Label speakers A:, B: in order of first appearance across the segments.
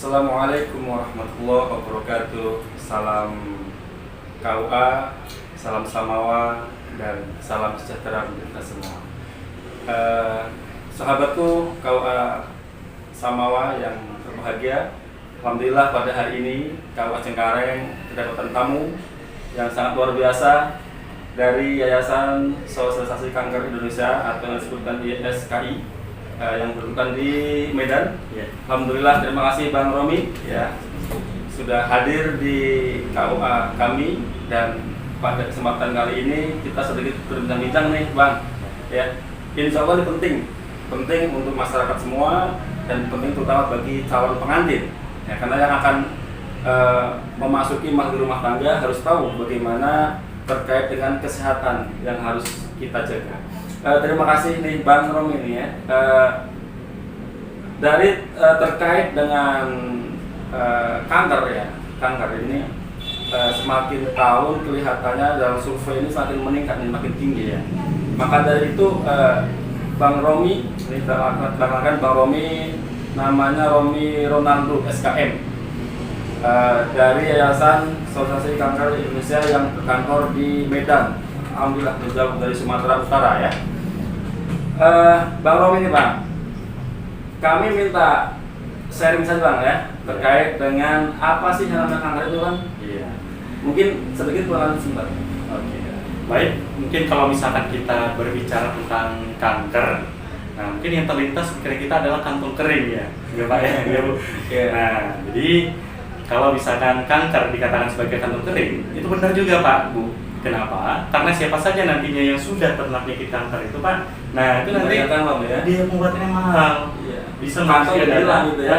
A: Assalamualaikum warahmatullahi wabarakatuh. Salam KUA, salam Samawa, dan salam sejahtera untuk kita semua. Sahabatku KUA Samawa yang berbahagia, alhamdulillah pada hari ini KUA Cengkareng kedapatan tamu yang sangat luar biasa dari Yayasan Sosialisasi Kanker Indonesia atau yang disebutkan YSKI yang berkedudukan di Medan. Alhamdulillah, terima kasih Bang Romi ya sudah hadir di KUA kami, dan pada kesempatan kali ini kita sedikit berbincang-bincang nih Bang ya. Insya Allah ini penting untuk masyarakat semua, dan penting terutama bagi calon pengantin ya, karena yang akan memasuki rumah tangga harus tahu bagaimana terkait dengan kesehatan yang harus kita jaga. Terima kasih nih Bang Romi ini ya. Dari terkait dengan kanker ya, kanker ini semakin tahun kelihatannya dalam survei ini semakin meningkat dan makin tinggi ya. Maka dari itu Bang Romi, ini belakangkan Bang Romi, namanya Romi Ronaldo SKM, dari Yayasan Sosialisasi Kanker Indonesia yang berkantor di Medan. Alhamdulillah jauh dari Sumatera Utara ya. Bang Romi ini Bang, kami minta sharing saja Bang ya terkait dengan apa sih yang namanya kanker itu Bang?
B: Iya.
A: Mungkin sedikit pengalaman singkat.
B: Oke. Baik, mungkin kalau misalkan kita berbicara tentang kanker, nah mungkin yang terlintas pikiran kita adalah kantong kering ya, enggak Pak ya? Enggak Bu. Nah, jadi kalau misalkan kanker dikatakan sebagai kantong kering, itu benar juga Pak Bu. Kenapa? Karena siapa saja nantinya yang sudah pernah penyakit kanker itu Pak, nah itu nanti dia pengobatannya mahal, bisa menghabiskan dana,
A: gitu ya.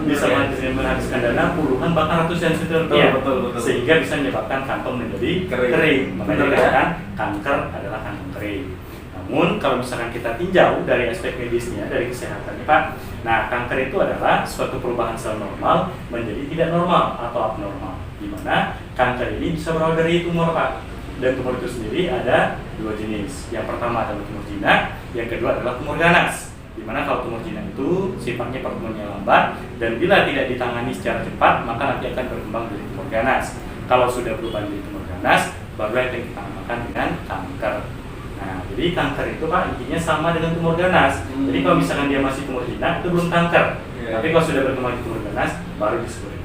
B: bisa menghabiskan dana puluhan bahkan ratusan juta rupiah, sehingga bisa menyebabkan kantong menjadi kering. Makanya dikatakan kanker adalah kantong kering. Namun kalau misalkan kita tinjau dari aspek medisnya, dari kesehatannya Pak, nah kanker itu adalah suatu perubahan sel normal menjadi tidak normal atau abnormal, di mana kanker ini bisa berawal dari tumor Pak. Dan tumor itu sendiri ada dua jenis. Yang pertama adalah tumor jinak, yang kedua adalah tumor ganas. Dimana kalau tumor jinak itu sifatnya pertumbuhannya lambat, dan bila tidak ditangani secara cepat maka nanti akan berkembang jadi tumor ganas. Kalau sudah berubah menjadi tumor ganas, baru yang kita namakan dengan kanker. Nah, jadi kanker itu Pak intinya sama dengan tumor ganas. Jadi kalau misalkan dia masih tumor jinak itu belum kanker. Tapi kalau sudah berkembang tumor ganas baru disebut kanker.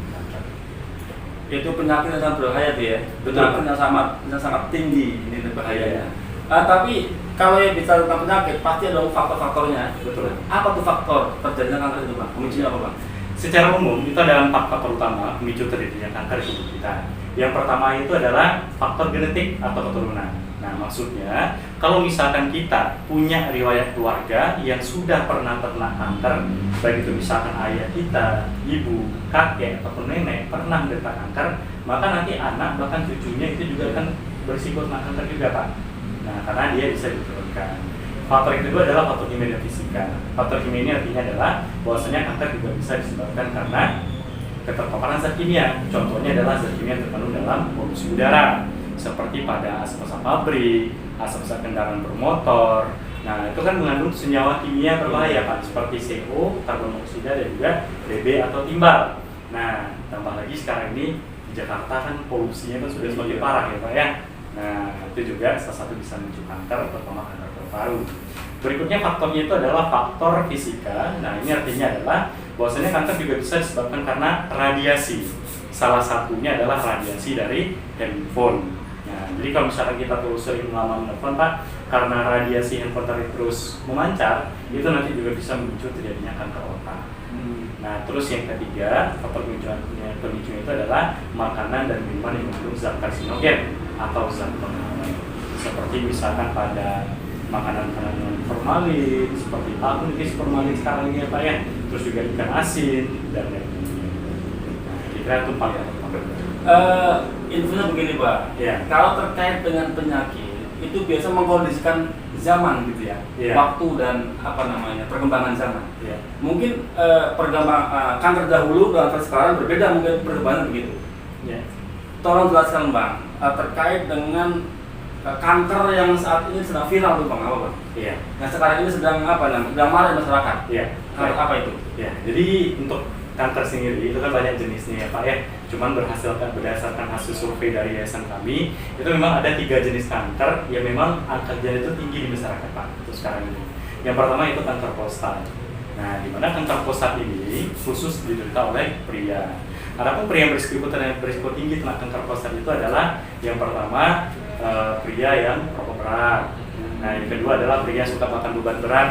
A: Itu penyakit yang sangat berbahaya tuh ya. Penyakit yang sangat tinggi ini bahayanya. Tapi kalau yang bicara tentang penyakit pasti ada faktor-faktornya.
B: Betul.
A: Apa tuh faktor terjadinya kanker itu Bang? Pemicunya apa Bang?
B: Secara umum itu ada 4 faktor utama pemicu terjadinya kanker di tubuh kita. Yang pertama itu adalah faktor genetik atau keturunan. Nah, maksudnya kalau misalkan kita punya riwayat keluarga yang sudah pernah terkena kanker, baik itu misalkan ayah kita, ibu, kakek ataupun nenek pernah menderita kanker, maka nanti anak bahkan cucunya itu juga akan berisiko kena kanker juga Pak. Nah, karena dia bisa diturunkan. Faktor yang kedua adalah faktor kimia dan fisika. Faktor kimia ini artinya adalah bahwasanya kanker juga bisa disebabkan karena keterpaparan zat kimia. Contohnya adalah zat kimia yang terkandung dalam polusi udara, seperti pada asap-asap pabrik, asap-asap kendaraan bermotor. Nah, itu kan mengandung senyawa kimia berbahaya Pak, seperti CO, karbon monoksida, dan juga Bb atau timbal. Nah, tambah lagi sekarang ini di Jakarta kan polusinya kan sudah semakin parah ya Pak ya. Nah, itu juga salah satu bisa memicu kanker, terutama kanker paru. Berikutnya faktornya itu adalah faktor fisika. Nah, ini artinya adalah bahwasanya kanker juga bisa disebabkan karena radiasi. Salah satunya adalah radiasi dari handphone. Nah, jadi kalau misalkan kita terus sering lama handphone Pak, karena radiasi handphone terus memancar, itu nanti juga bisa memicu terjadinya kanker otak. Nah, terus yang ketiga, faktor pemicunya itu adalah makanan dan minuman yang mengandung zat karsinogen atau zat penghambat. Seperti misalkan pada makanan-makanan yang formalin, seperti tahu nih formalin sekarang ini ya Pak ya, terus juga ikan asin dan lain-lain. Nah, kira-kira itu Pak ya.
A: Infonya begini Pak,
B: Ya.
A: kalau terkait dengan penyakit itu biasa mengkondisikan zaman gitu ya, waktu dan perkembangan zaman. Mungkin perkembangan kanker dahulu dan sekarang berbeda, mungkin perkembangan begitu. Tolong jelaskan Bang terkait dengan kanker yang saat ini sedang viral tuh Bang, apa Bang?
B: Iya.
A: Yang sekarang ini sedang sedang marak masyarakat.
B: Iya.
A: Apa itu?
B: Ya, jadi untuk kanker sendiri itu kan banyak jenisnya ya Pak ya. Cuman berdasarkan hasil survei dari yayasan kami, itu memang ada 3 jenis kanker yang memang angka kejadian itu tinggi di masyarakat Pak untuk sekarang ini. Yang pertama itu kanker prostat. Nah, di mana kanker prostat ini khusus diderita oleh pria. Adapun pria yang berisiko tinggi kena kanker prostat itu adalah yang pertama pria yang perokok berat. Nah, yang kedua adalah pria yang suka makan beban berat.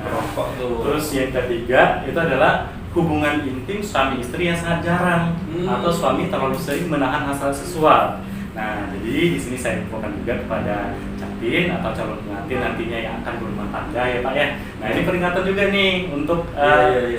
B: Nah, terus yang ketiga itu adalah hubungan intim suami istri yang sangat jarang atau suami terlalu sering menahan hasrat seksual. Nah, jadi di sini saya infokan juga kepada Capin atau calon pengantin nantinya yang akan berumah tangga ya Pak ya. Nah, ini peringatan juga nih untuk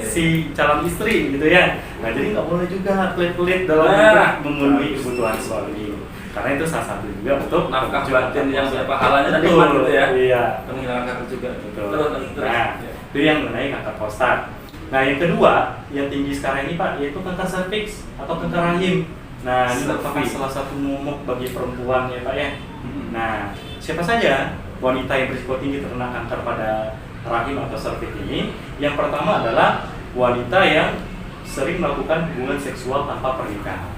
B: si calon istri gitu ya. Nah, jadi nggak boleh juga pelit-pelit dalam memenuhi kebutuhan suami. Karena itu salah satu juga untuk
A: nafkah batin yang pahalanya tadi gitu ya.
B: Iya.
A: Penghilangkan kanker juga.
B: Betul. Nah, itu yang mengenai kanker prostat. Nah, yang kedua yang tinggi sekarang ini Pak yaitu kanker serviks atau kanker rahim. Nah, ini merupakan salah satu momok bagi perempuan ya Pak ya. Nah, siapa saja wanita yang berisiko tinggi terkena kanker pada rahim atau serviks ini? Yang pertama adalah wanita yang sering melakukan hubungan seksual tanpa pernikahan.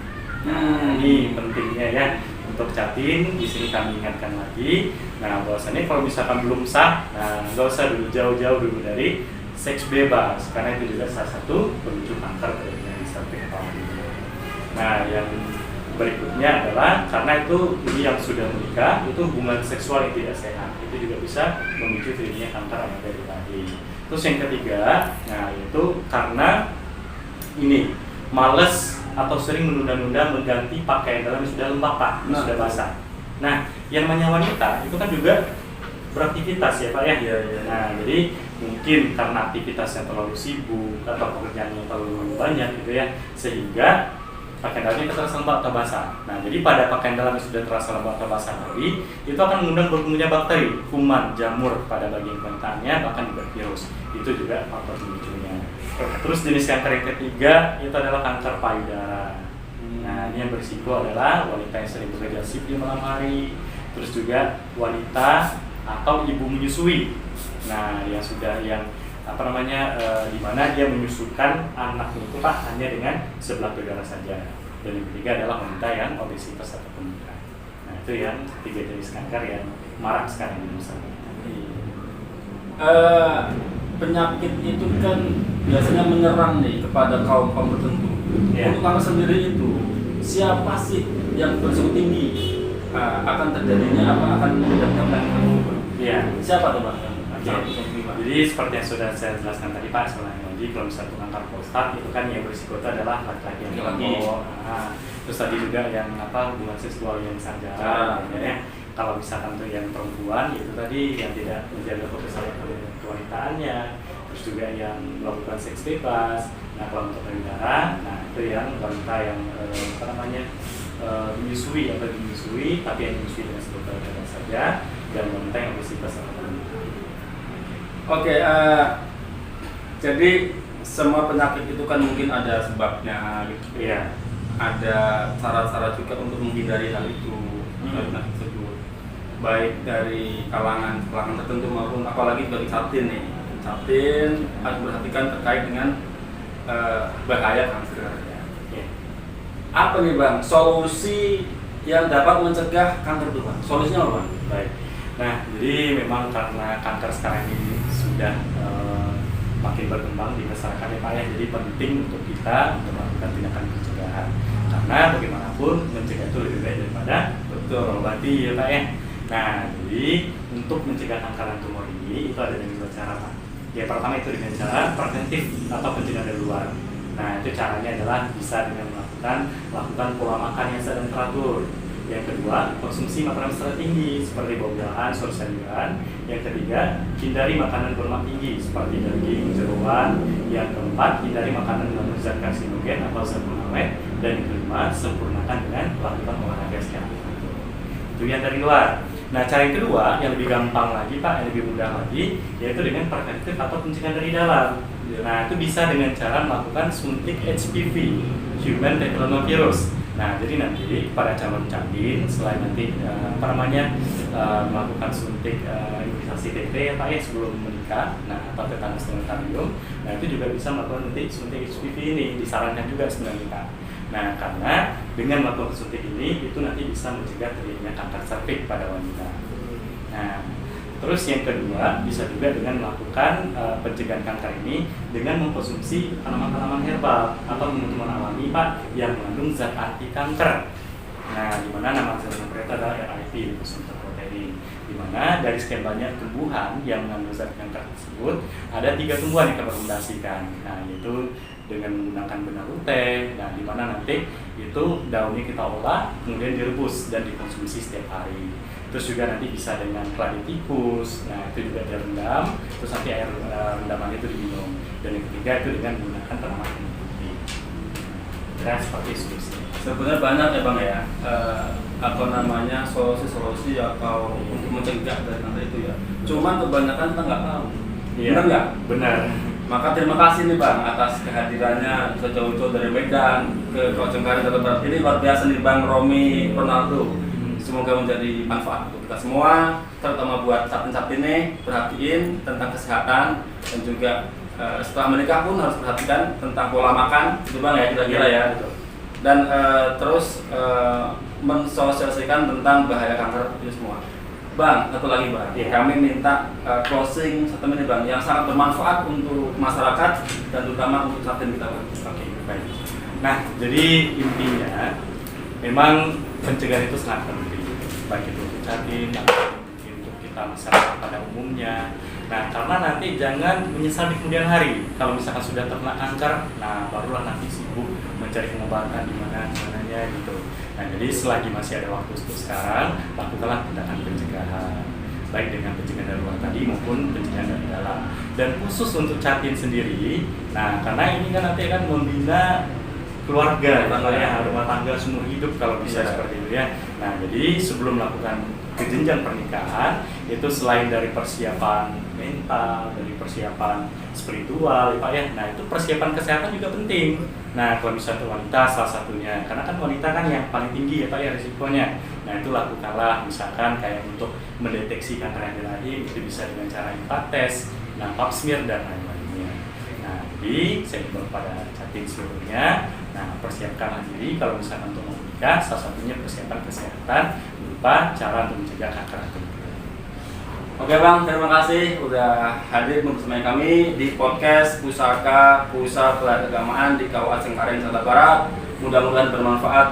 B: Nah, ini pentingnya ya untuk Capin. Di sini kami ingatkan lagi. Nah, bahwasannya kalau misalkan belum sah, nah nggak usah dulu jauh-jauh dulu dari seks bebas karena itu juga salah satu pemicu kanker dari serviks atau rahim. Nah, yang berikutnya adalah karena itu ini yang sudah menikah itu hubungan seksual yang tidak sehat itu juga bisa memicu terjadinya kanker dari rahim. Terus yang ketiga, nah itu karena ini males atau sering menunda-nunda mengganti pakaian dalam yang sudah lembab Pak, yang sudah basah. Nah, yang namanya wanita itu kan juga beraktivitas ya Pak ya. Nah, jadi mungkin karena aktivitasnya terlalu sibuk atau pekerjaannya terlalu banyak gitu ya, sehingga pakaian dalamnya terasa lembab atau basah. Nah, jadi pada pakaian dalam yang sudah terasa lembab atau basah tadi, itu akan mengundang berkumpulnya bakteri, kuman, jamur pada bagian permukaannya, bahkan juga virus. Itu juga faktor pemicunya. Terus jenis kanker yang ketiga itu adalah kanker payudara. Nah, ini yang berisiko adalah wanita yang sering bekerja shift di malam hari, terus juga wanita atau ibu menyusui. Nah, yang sudah di mana dia menyusukan anaknya itu Pak hanya dengan sebelah payudara saja. Dan yang ketiga adalah wanita yang obesitas atau pemuda. Nah, itu yang 3 jenis kanker yang marak sekarang di masyarakat.
A: Penyakit itu kan biasanya menyerang nih kepada kaum tertentu. Untuk kanker sendiri itu siapa sih yang berisiko tinggi akan terjadinya akan mendapatkan kanker?
B: Iya.
A: Siapa tuh Pak?
B: Jadi seperti yang sudah saya jelaskan tadi Pak, lagi kalau misalnya kanker prostat itu kan yang berisiko itu adalah laki-laki yang merokok. Terus tadi juga yang hubungan seksual yang sangat jarang. Kalau misalkan tuh yang perempuan itu tadi yang tidak menjaga kewanitaannya, terus juga yang melakukan seks bebas. Nah, kalau untuk payudara, nah itu yang wanita yang menyusui atau dinyusui, tapi yang menyusui dengan sebelah payudara saja, dan wanita yang obesitas atau pemuda.
A: Oke, jadi semua penyakit itu kan mungkin ada sebabnya gitu.
B: Iya.
A: Ada cara-cara juga untuk menghindari hal itu, penyakit tersebut. Baik dari kalangan tertentu maupun apalagi bagi Capin nih. Capin harus perhatikan terkait dengan bahaya kanker.
B: Ya.
A: Apa nih Bang, solusi yang dapat mencegah kanker itu Bang? Solusinya apa Bang?
B: Baik. Nah, jadi memang karena kanker sekarang ini sudah makin berkembang di masyarakat ya Pak ya, jadi penting untuk kita untuk melakukan tindakan pencegahan. Karena bagaimanapun mencegah itu lebih baik daripada mengobati ya Pak ya. Nah, jadi untuk mencegah kanker tumor ini itu ada dengan 2 cara Pak. Yang pertama itu dengan cara preventif atau pencegahan dari luar. Nah, itu caranya adalah bisa dengan melakukan pola makan yang sedang teratur. Yang kedua, konsumsi makanan serat tinggi seperti buah-buahan, sayur-sayuran. Yang ketiga, hindari makanan berlemak tinggi seperti daging, jeroan. Yang keempat, hindari makanan mengandung zat karsinogen atau zat pengawet. Dan yang kelima, sempurnakan dengan melakukan olahraga secara teratur. Itu yang dari luar. Nah, cara yang kedua yang lebih gampang lagi Pak, yang lebih mudah lagi, yaitu dengan preventif atau pencegahan dari dalam. Nah, itu bisa dengan cara melakukan suntik HPV, Human Papillomavirus. Nah, jadi nanti pada calon Capin selain nanti melakukan suntik imunisasi konsultasi TT ya Pak ya sebelum menikah, nah atau tetanus nosocomium. Nah itu juga bisa melakukan nanti suntik HPV ini, disarankan juga sebenarnya Pak. Nah karena dengan melakukan suntik ini itu nanti bisa mencegah terjadinya kanker serviks pada wanita. Nah terus yang kedua bisa juga dengan melakukan pencegahan kanker ini dengan mengkonsumsi tanaman-tanaman herbal atau teman-teman alami Pak yang mengandung zat anti kanker. Nah, di mana nama zat kanker itu adalah RIP, receptor protein. Di mana dari sekian banyak tumbuhan yang mengandung zat kanker tersebut, ada 3 tumbuhan yang kita rekomendasikan. Nah, yaitu dengan menggunakan benar ute. Nah, di mana nanti itu daunnya kita olah, kemudian direbus dan dikonsumsi setiap hari. Terus juga nanti bisa dengan keladi tikus. Nah, itu juga direndam, terus nanti air rendaman itu diminum. Dan yang ketiga itu dengan menggunakan tanaman putih. Kira seperti itu.
A: Sebenarnya banyak ya Bang ya, solusi-solusi atau untuk mencegah dari kanker itu ya. Cuman kebanyakan kita nggak tahu.
B: Iya.
A: Benar nggak?
B: Benar.
A: Maka terima kasih nih Bang atas kehadirannya sejauh-jauh dari Medan ke Kawah Cengkareng Jawa Barat. Ini luar biasa nih Bang Romi Ronaldo. Semoga menjadi manfaat untuk kita semua, terutama buat sahabat-sahabat ini, perhatiin tentang kesehatan dan juga setelah menikah pun harus perhatikan tentang pola makan, itu Bang ya kira-kira ya. Dan terus mensosialisasikan tentang bahaya kanker itu semua. Bang, satu lagi Bang, kami minta closing statement Bang yang sangat bermanfaat untuk masyarakat dan terutama untuk sahabat kita Bang.
B: Oke, baik. Nah, jadi intinya memang pencegahan itu sangat penting, baik itu untuk catin atau untuk kita masyarakat pada umumnya. Nah, karena nanti jangan menyesal di kemudian hari. Kalau misalkan sudah terkena kanker, nah barulah nanti sibuk mencari pengobatan di mananya gitu. Nah, jadi selagi masih ada waktu untuk sekarang, lakukanlah tindakan pencegahan, baik dengan pencegahan dari luar tadi maupun pencegahan dari dalam. Dan khusus untuk catin sendiri, nah karena ini kan nanti akan membina keluarga, rumah tangga seumur hidup kalau bisa seperti itu ya. Nah, jadi sebelum melakukan ke jenjang pernikahan itu selain dari persiapan mental, dari persiapan spiritual, ya Pak ya. Nah, itu persiapan kesehatan juga penting. Nah, kalau misalnya wanita salah satunya, karena kan wanita kan yang paling tinggi ya Pak ya risikonya. Nah, itu lakukanlah misalkan kayak untuk mendeteksi kanker yang di rahim itu bisa dengan cara IMPACT test, nah pap smear dan lain-lainnya. Nah, jadi saya himbau pada catin seluruhnya. Nah, persiapkanlah diri kalau misalkan untuk menikah, salah satunya persiapan kesehatan berupa cara untuk mencegah kanker rahim.
A: Oke Bang, terima kasih udah hadir bersama kami di podcast Pusaka Pusat Keagamaan di Kawah Cengkareng Jawa Barat. Mudah-mudahan bermanfaat.